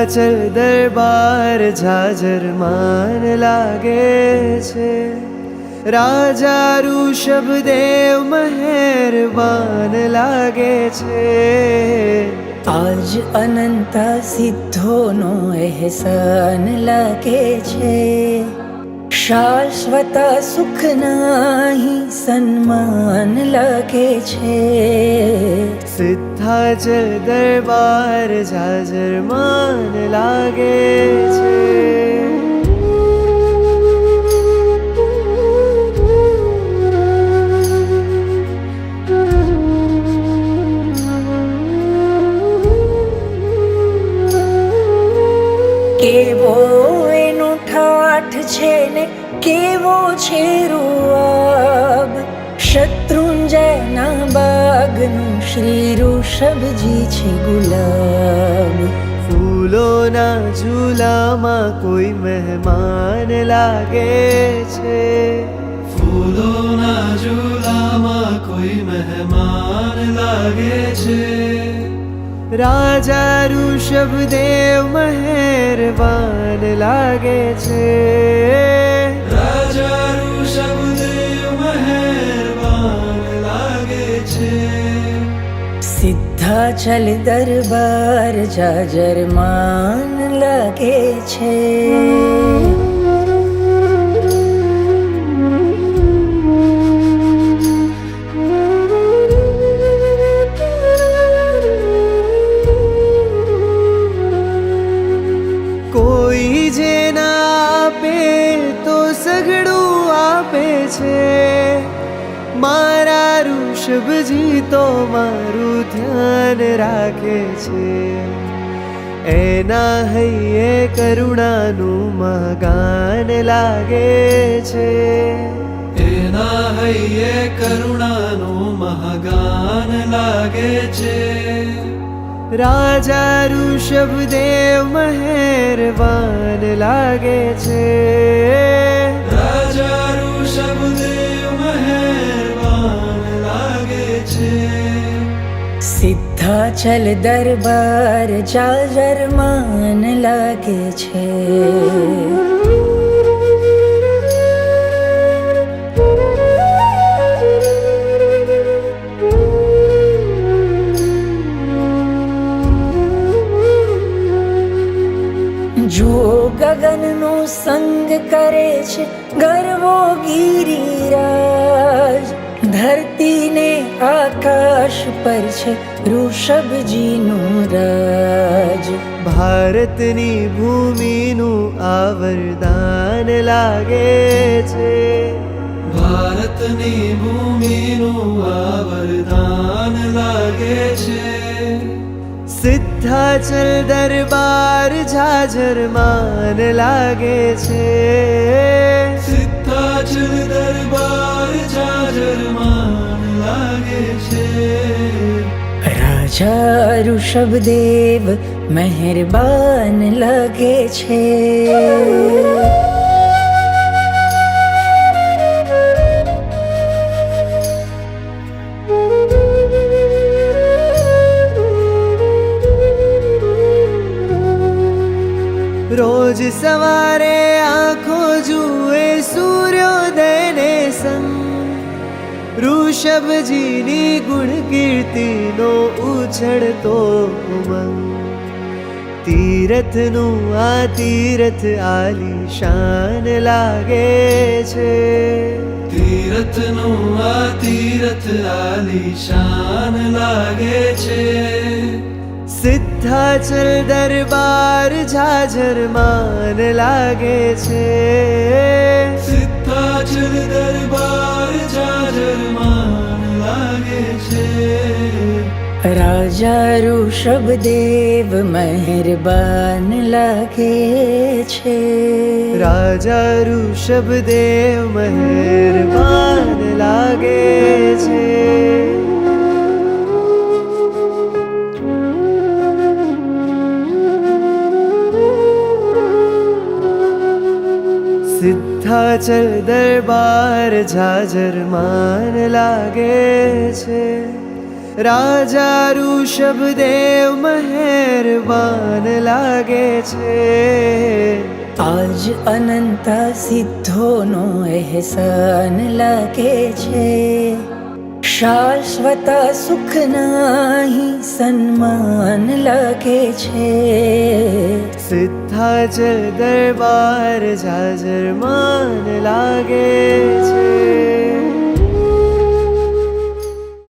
સિદ્ધાચલ દરબાર જાજરમાન લાગે છે, રાજા ઋષભદેવ મહેરબાન લાગે છે। આજ અનંત સિદ્ધોનો અહેસાન લાગે છે, શાશ્વત સુખનાહી સન્માન લાગે છે। સિદ્ધાચલ દરબાર જાજરમાન લાગે છે। કેવો એનો ઠાઠ છે ને કેવો છે રૂઆબ, શત્રુંજયના બાગનું શ્રી ઋષભજી છે ગુલાબ। ફૂલોના ઝૂલામાં કોઈ મહેમાન લાગે છે, ફૂલોના ઝૂલામાં કોઈ મહેમાન લાગે છે। રાજા ઋષભદેવ મહેરબાન લાગે છે। રાજા ઋષભદેવ મહેરબાન લાગે છે। સિદ્ધાચલ દરબાર જાજરમાન લાગે છે। કોઈ જે ના આપે તો સગડું આપે છે, મારા ઋષભજી તો મારું ધ્યાન રાખે છે। એના હૈયે કરુણાનું મહાગાન લાગે છે, એના હૈયે કરુણાનું મહાગાન લાગે છે। રાજા ઋષભદેવ મહેરબાન લાગે છે। રાજા ઋષભદેવ મહેરબાન લાગે છે। સિદ્ધાચલ દરબાર જાજરમાન લાગે છે। જો ગગનનો સંગ કરે છે ગરવો ગિરિરાજ, ધરતીને આકાશ પર છે ઋષભજીનું રાજ। ભારતની ભૂમિનું આ વરદાન લાગે છે, ભારતની ભૂમિનું આ વરદાન લાગે છે। સિદ્ધાચલ દરબાર જાજરમાન લાગે છે। સિદ્ધાચલ દરબાર જાજરમાન લાગે છે। રાજા ઋષભદેવ મહેરબાન લાગે છે। રોજ સવારે આંખો જુએ સૂર્યોદયને સંગ, ઋષભજીની ગુણ કીર્તિનો ઉછળતો ઉમંગ। તીરથનું આ તીરથ આલીશાન લાગે છે, તીરથનું આ તીરથ આલીશાન લાગે છે। સિદ્ધાચલ દરબાર જાજરમાન લાગે છે। સિદ્ધાચલ દરબાર જાજરમાન લાગે છે। રાજા ઋષભદેવ મહેરબાન લાગે છે। રાજા ઋષભદેવ મહેરબાન લાગે છે। સિદ્ધાચલ દરબાર જાજરમાન લાગે છે, રાજા ઋષભદેવ મહેરબાન લાગે છે. આજ અનંત સિદ્ધોનો અહેસાન લાગે છે. શાશ્વત સુખના હિ સન્માન લાગે છે. સિદ્ધાચલ દરબાર જાજરમાન લાગે છે.